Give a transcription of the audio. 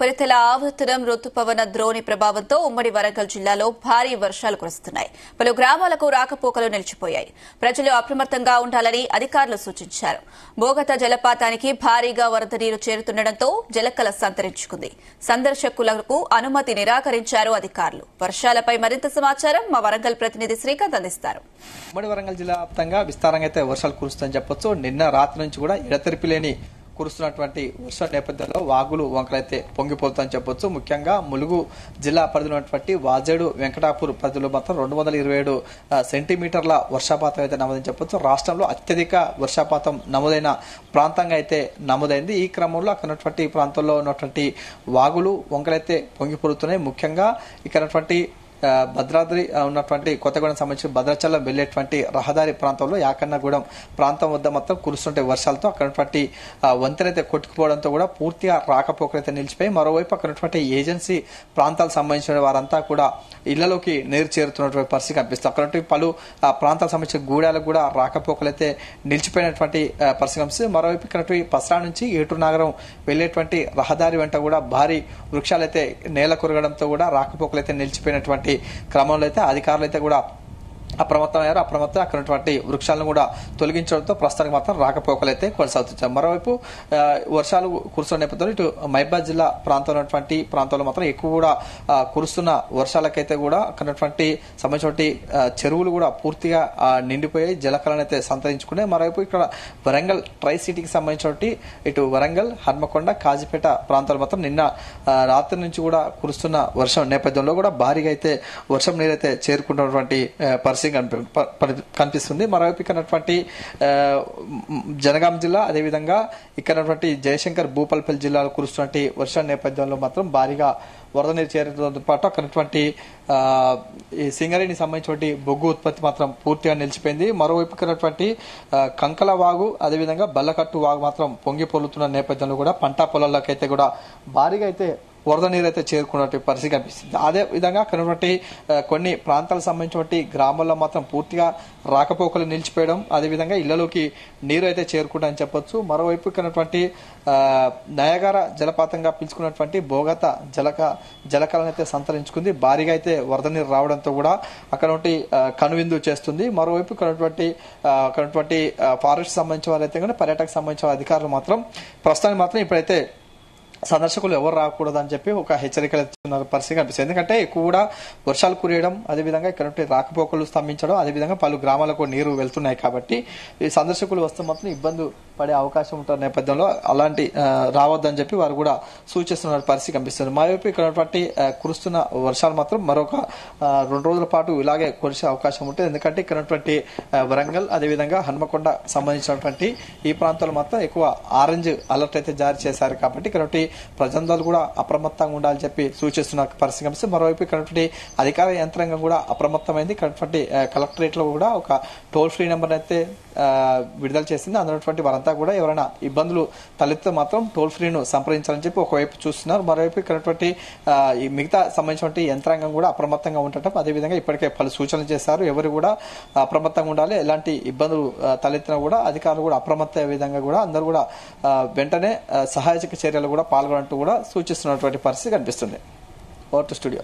ఉపరితల ఆవర్తనం రుతుపవన ద్రోణి ప్రభావంతో ఉమ్మడి వరంగల్ జిల్లాలో భారీ వర్షాలు కురుస్తున్నాయి. పలు గ్రామాలకు రాకపోకలు నిలిచిపోయాయి. ప్రజలు అప్రమత్తంగా ఉండాలని అధికారులు సూచించారు. బోగత జలపాతానికి భారీగా వరద నీరు చేరుతుండటంతో జలకళ సంతరించుకుంది. సందర్శకులకు అనుమతి నిరాకరించారు అధికారులు. వర్షాలపై మరింత సమాచారం మా వరంగల్ ప్రతినిధి శ్రీకాంత్ అందిస్తారు. ఉమ్మడి వరంగల్ జిల్లా వ్యాప్తంగా విస్తారంగా అయితే వర్షాలు కురుస్తాయని చెప్పొచ్చు. నిన్న రాత్రి నుంచి కూడా ఎడతెరిపి లేని కురుస్తున్నటువంటి వర్ష నేపథ్యంలో వాగులు వంకలైతే పొంగిపోతుందని చెప్పొచ్చు. ముఖ్యంగా ములుగు జిల్లా పరిధిలో ఉన్నటువంటి వాజేడు వెంకటాపూర్ పరిధిలో మాత్రం 227 సెంటీమీటర్ల వర్షపాతం అయితే నమోదని చెప్పొచ్చు. రాష్ట్రంలో అత్యధిక వర్షపాతం నమోదైన ప్రాంతంగా అయితే నమోదైంది. ఈ క్రమంలో అక్కడ ఉన్నటువంటి ప్రాంతంలో ఉన్నటువంటి వాగులు వంకలైతే పొంగిపోతున్నాయి. ముఖ్యంగా ఇక్కడ భద్రాద్రి ఉన్నటువంటి కొత్తగూడెం సంబంధించిన భద్రాచలం వెళ్లేటువంటి రహదారి ప్రాంతంలో యాకన్నగూడెం ప్రాంతం వద్ద మొత్తం కురుస్తుంటే వర్షాలతో అక్కడ వంతెనైతే కొట్టుకుపోవడంతో కూడా పూర్తిగా రాకపోకలైతే నిలిచిపోయి, మరోవైపు అక్కడ ఏజెన్సీ ప్రాంతాలకు సంబంధించిన వారంతా కూడా ఇళ్లలోకి నీరు చేరుతున్నటువంటి పరిస్థితి కనిపిస్తుంది. అక్కడ పలు ప్రాంతాలకు సంబంధించిన గూడాలకు కూడా రాకపోకలైతే నిలిచిపోయినటువంటి పరిస్థితి కనిపిస్తుంది. మరోవైపు ఇక్కడ పసరా నుంచి ఏటూరు నగరం వెళ్లేటువంటి రహదారి వెంట కూడా భారీ వృక్షాలైతే నేల కొరగడంతో కూడా రాకపోకలైతే నిలిచిపోయినటువంటి క్రమంలో అయితే అధికారులు అయితే కూడా అప్రమత్తమయ్యారు. అక్కడ వృక్షాలను కూడా తొలగించడంతో ప్రస్తుతానికి మాత్రం రాకపోకలైతే కొనసాగుతున్నారు. మరోవైపు వర్షాలు కురుస్తున్న నేపథ్యంలో ఇటు మహబూబాబాద్ జిల్లా ప్రాంతంలో మాత్రం ఎక్కువ కూడా కురుస్తున్న వర్షాలకైతే కూడా అక్కడ సంబంధించిన చెరువులు కూడా పూర్తిగా నిండిపోయాయి, జలకళను అయితే సంతరించుకున్నాయి. మరోవైపు ఇక్కడ వరంగల్ ట్రై సిటీకి సంబంధించిన ఇటు వరంగల్, హన్మకొండ, కాజీపేట ప్రాంతాలు మాత్రం నిన్న రాత్రి నుంచి కూడా కురుస్తున్న వర్షం నేపథ్యంలో కూడా భారీగా అయితే వర్షం నీరైతే చేరుకుంటున్నటువంటి పరిస్థితి కనిపిస్తుంది. మరోవైపు ఇక్కడ జనగాం జిల్లా, అదేవిధంగా ఇక్కడ జయశంకర్, భూపాలపల్లి జిల్లాలో కురుస్తున్నటువంటి వర్షం నేపథ్యంలో మాత్రం భారీగా వరద నీరు చేరడంతో పాటు అక్కడ ఈ సింగరేణికి సంబంధించిన బొగ్గు ఉత్పత్తి మాత్రం పూర్తిగా నిలిచిపోయింది. మరోవైపు ఇక్కడ కంకల వాగు, అదేవిధంగా బల్లకట్టు వాగు మాత్రం పొంగి పొర్లుతున్న నేపథ్యంలో కూడా పంట పొలాల్లోకైతే కూడా భారీగా అయితే వరద నీరు అయితే చేరుకున్నటువంటి పరిస్థితి కనిపిస్తుంది. అదే విధంగా అక్కడ కొన్ని ప్రాంతాలకు సంబంధించిన గ్రామాల్లో మాత్రం పూర్తిగా రాకపోకలు నిలిచిపోయడం, అదేవిధంగా ఇళ్లలోకి నీరు అయితే చేరుకుంటాయని చెప్పొచ్చు. మరోవైపు ఇక్కడ నయాగర జలపాతంగా పిలుచుకున్నటువంటి బోగత జలకళను అయితే సంతరించుకుంది. భారీగా అయితే వరద నీరు రావడంతో కూడా అక్కడ కనువిందు చేస్తుంది. మరోవైపు ఇక్కడ ఫారెస్ట్ సంబంధించిన వారైతే కానీ పర్యాటక సంబంధించిన అధికారులు మాత్రం ప్రస్తుతానికి మాత్రం ఇప్పుడైతే సందర్శకులు ఎవరు రాకూడదని చెప్పి ఒక హెచ్చరికలు ఇస్తున్న పరిస్థితి కనిపిస్తుంది. ఎందుకంటే ఎక్కువ కూడా వర్షాలు కురియడం, అదేవిధంగా ఇక్కడ రాకపోకలు స్తంభించడం, అదేవిధంగా పలు గ్రామాలకు నీరు వెళ్తున్నాయి కాబట్టి ఈ సందర్శకులు వస్తే మాత్రం ఇబ్బంది పడే అవకాశం ఉంటున్న నేపథ్యంలో అలాంటి రావద్దని చెప్పి వారు కూడా సూచిస్తున్న పరిస్థితి కనిపిస్తుంది. మరోవైపు ఇక్కడ కురుస్తున్న వర్షాలు మాత్రం మరొక 2 రోజుల పాటు ఇలాగే కురిసే అవకాశం ఉంటుంది. ఎందుకంటే ఇక్కడ వరంగల్, అదేవిధంగా హన్మకొండ సంబంధించినటువంటి ఈ ప్రాంతాలు మాత్రం ఎక్కువ ఆరెంజ్ అలర్ట్ అయితే జారీ చేశారు కాబట్టి ఇక్కడ ప్రజలందరూ కూడా అప్రమత్తంగా ఉండాలని చెప్పి సూచిస్తున్న పరిస్థితి కనిపిస్తుంది. మరోవైపు ఇక్కడ అధికార యంత్రాంగం కూడా అప్రమత్తమైంది. ఇక్కడ కలెక్టరేట్ లో కూడా ఒక టోల్ ఫ్రీ నెంబర్ అయితే విడుదల చేసింది. అందులో వారంతా కూడా ఎవరైనా ఇబ్బందులు తలెత్తే మాత్రం టోల్ ఫ్రీను సంప్రదించాలని చెప్పి ఒకవైపు చూస్తున్నారు. మరోవైపు ఇక్కడ మిగతా సంబంధించిన యంత్రాంగం కూడా అప్రమత్తంగా ఉండటం, అదేవిధంగా ఇప్పటికే పలు సూచనలు చేశారు. ఎవరు కూడా అప్రమత్తంగా ఉండాలి, ఎలాంటి ఇబ్బందులు తలెత్తినా కూడా అధికారులు కూడా అప్రమత్త విధంగా కూడా అందరూ కూడా వెంటనే సహాయక చర్యలు కూడా పాల్గొనంటూ కూడా సూచిస్తున్నటువంటి పరిస్థితి కనిపిస్తుంది. Over to studio.